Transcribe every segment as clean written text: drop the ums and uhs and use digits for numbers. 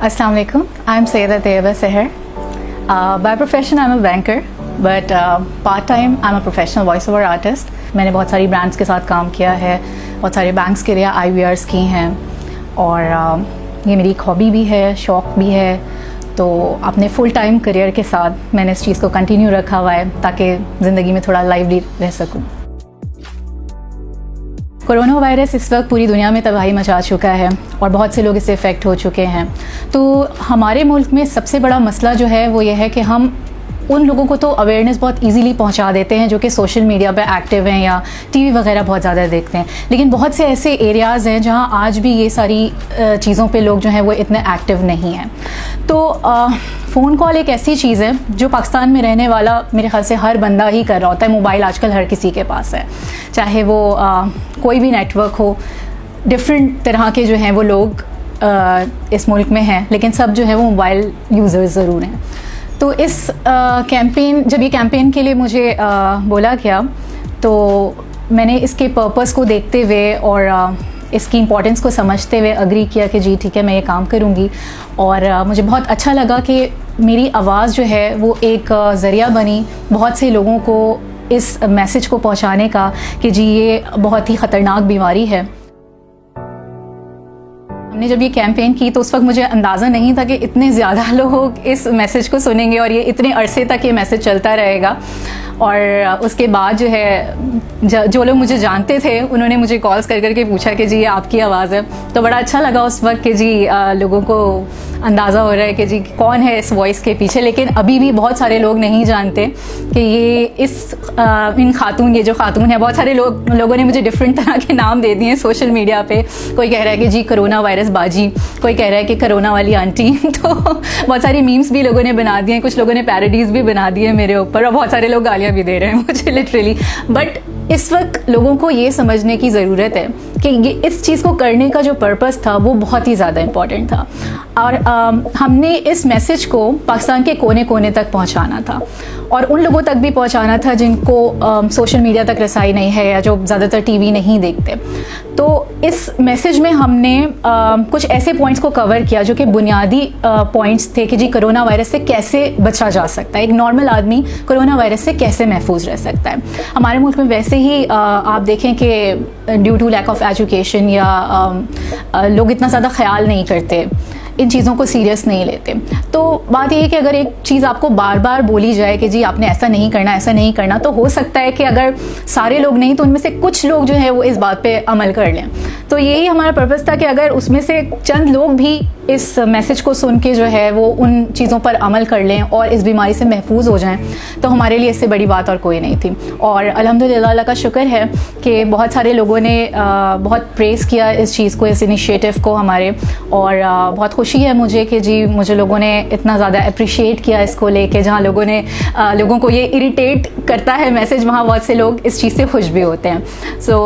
Assalamu alaikum. I'm Sayyida Tayyiba Seher. By profession, I'm a banker, but part-time, I'm a professional voice-over artist. मैंने बहुत सारी brands के साथ काम किया है, बहुत सारे बैंक्स के लिए IVRs की हैं और ये मेरी एक हॉबी भी है, शौक़ भी है। तो अपने फुल टाइम करियर के साथ मैंने इस चीज़ को कंटिन्यू रखा हुआ है ताकि ज़िंदगी में थोड़ा लाइवली रह सकूं। कोरोना वायरस इस वक्त पूरी दुनिया में तबाही मचा चुका है और बहुत से लोग इससे इफ़ेक्ट हो चुके हैं। तो हमारे मुल्क में सबसे बड़ा मसला जो है वो ये है कि हम उन लोगों को तो अवेयरनेस बहुत इजीली पहुंचा देते हैं जो कि सोशल मीडिया पे एक्टिव हैं या टीवी वगैरह बहुत ज़्यादा देखते हैं, लेकिन बहुत से ऐसे एरियाज़ हैं जहां आज भी ये सारी चीज़ों पे लोग जो हैं वो इतने एक्टिव नहीं हैं। तो फ़ोन कॉल एक ऐसी चीज़ है जो पाकिस्तान में रहने वाला मेरे ख्याल से हर बंदा ही कर रहा होता है। मोबाइल आजकल हर किसी के पास है, चाहे वो कोई भी नेटवर्क हो। डिफरेंट तरह के जो हैं वो लोग इस मुल्क में हैं, लेकिन सब जो है वो मोबाइल यूज़र्स ज़रूर हैं। तो इस जब ये कैंपेन के लिए मुझे बोला गया तो मैंने इसके पर्पस को देखते हुए और इसकी इम्पोर्टेंस को समझते हुए अग्री किया कि जी ठीक है, मैं ये काम करूँगी। और मुझे बहुत अच्छा लगा कि मेरी आवाज़ जो है वो एक ज़रिया बनी बहुत से लोगों को इस मैसेज को पहुँचाने का कि जी ये बहुत ही ख़तरनाक बीमारी है। हमने जब ये कैंपेन की तो उस वक्त मुझे अंदाज़ा नहीं था कि इतने ज़्यादा लोग इस मैसेज को सुनेंगे और ये इतने अरसे तक ये मैसेज चलता रहेगा। और उसके बाद जो है जो लोग मुझे जानते थे उन्होंने मुझे कॉल्स कर करके पूछा कि जी ये आपकी आवाज़ है। तो बड़ा अच्छा लगा उस वक्त कि जी लोगों को अंदाज़ा हो रहा है कि जी कौन है इस वॉइस के पीछे। लेकिन अभी भी बहुत सारे लोग नहीं जानते कि ये ये जो खातून है। बहुत सारे लोगों ने मुझे डिफरेंट तरह के नाम दे दिए सोशल मीडिया पे। कोई कह रहा है कि जी कोरोना वायरस बाजी, कोई कह रहा है कि कोरोना वाली आंटी। तो बहुत सारी मीम्स भी लोगों ने बना दिए, कुछ लोगों ने पैरोडीज़ भी बना दिए मेरे ऊपर और बहुत सारे लोग गालियाँ भी दे रहे हैं मुझे लिटरली। बट इस वक्त लोगों को ये समझने की ज़रूरत है कि ये इस चीज़ को करने का जो पर्पस था वो बहुत ही ज़्यादा इम्पॉर्टेंट था और हमने इस मैसेज को पाकिस्तान के कोने कोने तक पहुंचाना था और उन लोगों तक भी पहुंचाना था जिनको सोशल मीडिया तक रसाई नहीं है या जो ज़्यादातर टीवी नहीं देखते। तो इस मैसेज में हमने कुछ ऐसे पॉइंट्स को कवर किया जो कि बुनियादी पॉइंट्स थे कि जी कोरोना वायरस से कैसे बचा जा सकता है, एक नॉर्मल आदमी कोरोना वायरस से कैसे महफूज रह सकता है। हमारे मुल्क में वैसे ही आप देखें कि due to lack of education या लोग इतना ज़्यादा ख्याल नहीं करते, इन चीज़ों को सीरियस नहीं लेते। तो बात ये है कि अगर एक चीज़ आपको बार बार बोली जाए कि जी आपने ऐसा नहीं करना, ऐसा नहीं करना, तो हो सकता है कि अगर सारे लोग नहीं तो उनमें से कुछ लोग जो है वो इस बात पे अमल कर लें। तो यही हमारा पर्पस था कि अगर उसमें से चंद लोग भी इस मैसेज को सुन के जो है वो उन चीज़ों पर अमल कर लें और इस बीमारी से महफूज हो जाएं, तो हमारे लिए इससे बड़ी बात और कोई नहीं थी। और अल्हम्दुलिल्लाह अल्लाह का शुक्र है कि बहुत सारे लोगों ने बहुत प्रेज़ किया इस चीज़ को, इस इनिशिएटिव को हमारे। और बहुत खुशी है मुझे कि जी मुझे लोगों ने इतना ज़्यादा अप्रिशिएट किया इसको लेके। जहाँ लोगों को ये इरिटेट करता है मैसेज, वहाँ बहुत से लोग इस चीज़ से खुश भी होते हैं। सो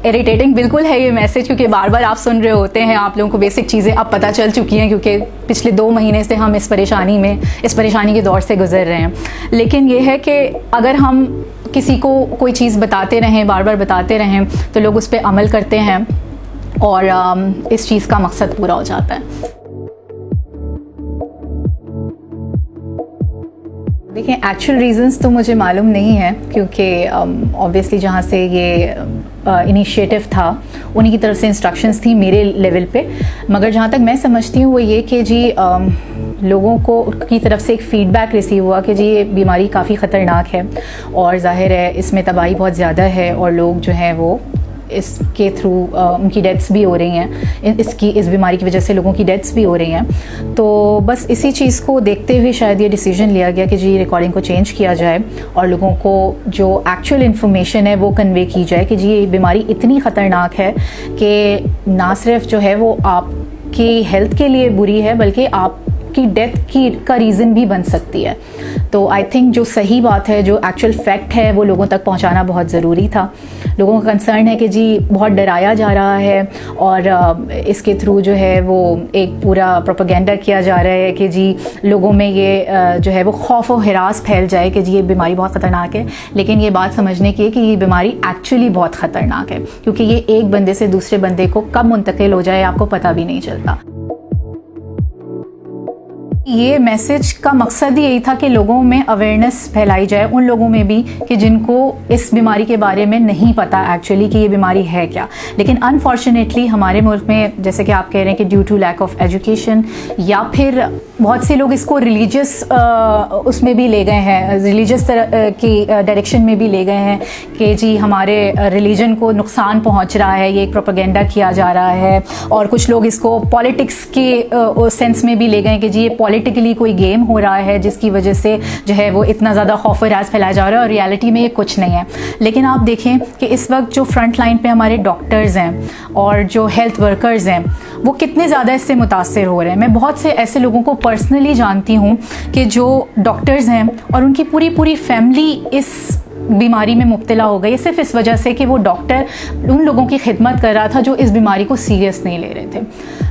इरिटेटिंग बिल्कुल है ये मैसेज, क्योंकि बार बार आप सुन रहे होते हैं, आप लोगों को बेसिक चीज़ें अब पता चल चुकी हैं क्योंकि पिछले 2 महीने से हम इस परेशानी के दौर से गुजर रहे हैं। लेकिन ये है कि अगर हम किसी को कोई चीज़ बताते रहें, बार बार बताते रहें, तो लोग उस पर अमल करते हैं और इस चीज़ का मकसद पूरा हो जाता है। देखिए एक्चुअल रीज़न्स तो मुझे मालूम नहीं है क्योंकि ऑब्वियसली जहाँ से ये इनिशिएटिव था उन्हीं की तरफ से इंस्ट्रक्शंस थी मेरे लेवल पे। मगर जहाँ तक मैं समझती हूँ वो ये कि जी लोगों को की तरफ से एक फ़ीडबैक रिसीव हुआ कि जी ये बीमारी काफ़ी ख़तरनाक है और ज़ाहिर है इसमें तबाही बहुत ज़्यादा है और लोग जो हैं वो इसके थ्रू उनकी डेथ्स भी हो रही हैं, इस बीमारी की वजह से लोगों की डेथ्स भी हो रही हैं। तो बस इसी चीज़ को देखते हुए शायद ये डिसीजन लिया गया कि जी रिकॉर्डिंग को चेंज किया जाए और लोगों को जो एक्चुअल इन्फॉर्मेशन है वो कन्वे की जाए कि जी ये बीमारी इतनी ख़तरनाक है कि ना सिर्फ जो है वो आपकी हेल्थ के लिए बुरी है बल्कि आपकी डेथ का रीज़न भी बन सकती है। तो आई थिंक जो सही बात है, जो एक्चुअल फैक्ट है, वो लोगों तक पहुंचाना बहुत ज़रूरी था। लोगों का कंसर्न है कि जी बहुत डराया जा रहा है और इसके थ्रू जो है वो एक पूरा प्रोपेगेंडा किया जा रहा है कि जी लोगों में ये जो है वो खौफ और हिरास फैल जाए कि जी ये बीमारी बहुत ख़तरनाक है। लेकिन ये बात समझने की है कि ये बीमारी एक्चुअली बहुत ख़तरनाक है क्योंकि ये एक बंदे से दूसरे बंदे को कब मुंतकिल हो जाए आपको पता भी नहीं चलता। ये मैसेज का मकसद ही यही था कि लोगों में अवेयरनेस फैलाई जाए, उन लोगों में भी कि जिनको इस बीमारी के बारे में नहीं पता एक्चुअली कि ये बीमारी है क्या। लेकिन अनफॉर्चुनेटली हमारे मुल्क में, जैसे कि आप कह रहे हैं कि due to lack of education, या फिर बहुत से लोग इसको रिलीजियस उसमें भी ले गए हैं, रिलीजियस की डायरेक्शन में भी ले गए हैं कि जी हमारे रिलीजन को नुकसान पहुंच रहा है, ये एक प्रोपेगेंडा किया जा रहा है। और कुछ लोग इसको पॉलिटिक्स के सेंस में भी ले गए कि जी ये पॉलिटिकली कोई गेम हो रहा है जिसकी वजह से जो है वो इतना ज़्यादा खौफ राज फैलाया जा रहा है, और रियलिटी में ये कुछ नहीं है। लेकिन आप देखें कि इस वक्त जो फ्रंट लाइन पे हमारे डॉक्टर्स हैं और जो हेल्थ वर्कर्स हैं वो कितने ज़्यादा इससे मुतासर हो रहे हैं। मैं बहुत से ऐसे लोगों को पर्सनली जानती हूँ कि जो डॉक्टर्स हैं और उनकी पूरी फैमिली इस बीमारी में मुब्तला हो गई, सिर्फ इस वजह से कि वो डॉक्टर उन लोगों की खिदमत कर रहा था जो इस बीमारी को सीरियस नहीं ले रहे थे।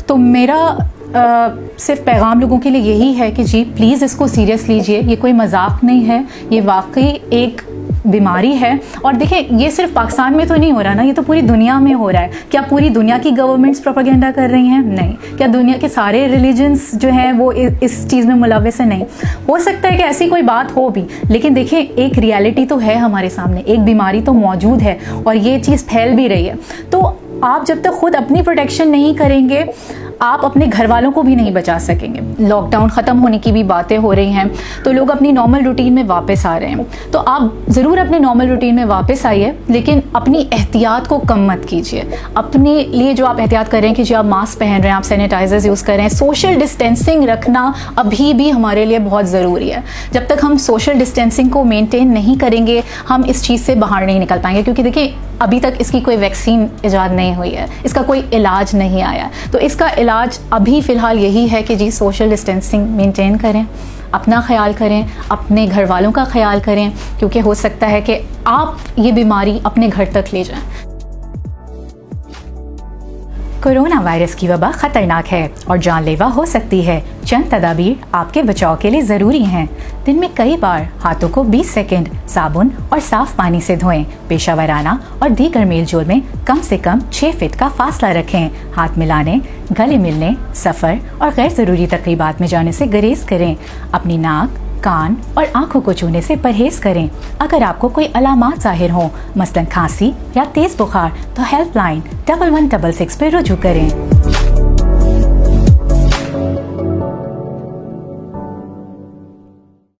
तो मेरा सिर्फ पैगाम लोगों के लिए यही है कि जी प्लीज़ इसको सीरियस लीजिए, ये कोई मजाक नहीं है, ये वाकई एक बीमारी है। और देखें ये सिर्फ पाकिस्तान में तो नहीं हो रहा ना, ये तो पूरी दुनिया में हो रहा है। क्या पूरी दुनिया की गवर्नमेंट्स प्रोपेगेंडा कर रही हैं? नहीं। क्या दुनिया के सारे रिलीजन्स जो हैं वो इस चीज़ में मुलव्वस है? नहीं। हो सकता है कि ऐसी कोई बात हो भी, लेकिन देखें एक रियलिटी तो है हमारे सामने, एक बीमारी तो मौजूद है और ये चीज़ फैल भी रही है। तो आप जब तक खुद अपनी प्रोटेक्शन नहीं करेंगे, आप अपने घर वालों को भी नहीं बचा सकेंगे। लॉकडाउन ख़त्म होने की भी बातें हो रही हैं, तो लोग अपनी नॉर्मल रूटीन में वापस आ रहे हैं। तो आप ज़रूर अपने नॉर्मल रूटीन में वापस आइए, लेकिन अपनी एहतियात को कम मत कीजिए। अपने लिए जो आप एहतियात कर रहे हैं कि जी आप मास्क पहन रहे हैं, आप सैनिटाइजर्स यूज़ कर रहे हैं, सोशल डिस्टेंसिंग रखना अभी भी हमारे लिए बहुत ज़रूरी है। जब तक हम सोशल डिस्टेंसिंग को मेनटेन नहीं करेंगे, हम इस चीज़ से बाहर नहीं निकल पाएंगे। क्योंकि देखिए अभी तक इसकी कोई वैक्सीन इजाद नहीं हुई है, इसका कोई इलाज नहीं आया। तो इसका इलाज अभी फ़िलहाल यही है कि जी सोशल डिस्टेंसिंग मेंटेन करें, अपना ख्याल करें, अपने घर वालों का ख्याल करें, क्योंकि हो सकता है कि आप ये बीमारी अपने घर तक ले जाएं। कोरोना वायरस की वबा खतरनाक है और जानलेवा हो सकती है। चंद तदाबीर आपके बचाव के लिए ज़रूरी हैं। दिन में कई बार हाथों को 20 सेकंड साबुन और साफ पानी से धोएं। पेशावराना और दीगर मेल जोल में कम से कम 6 फीट का फासला रखें। हाथ मिलाने, गले मिलने, सफ़र और गैर ज़रूरी तकरीबात में जाने से गुरेज करें। अपनी नाक, कान और आंखों को छूने से परहेज करें। अगर आपको कोई अलामात ज़ाहिर हो, मसलन खांसी या तेज बुखार, तो हेल्पलाइन 1166 पर रुजू करें।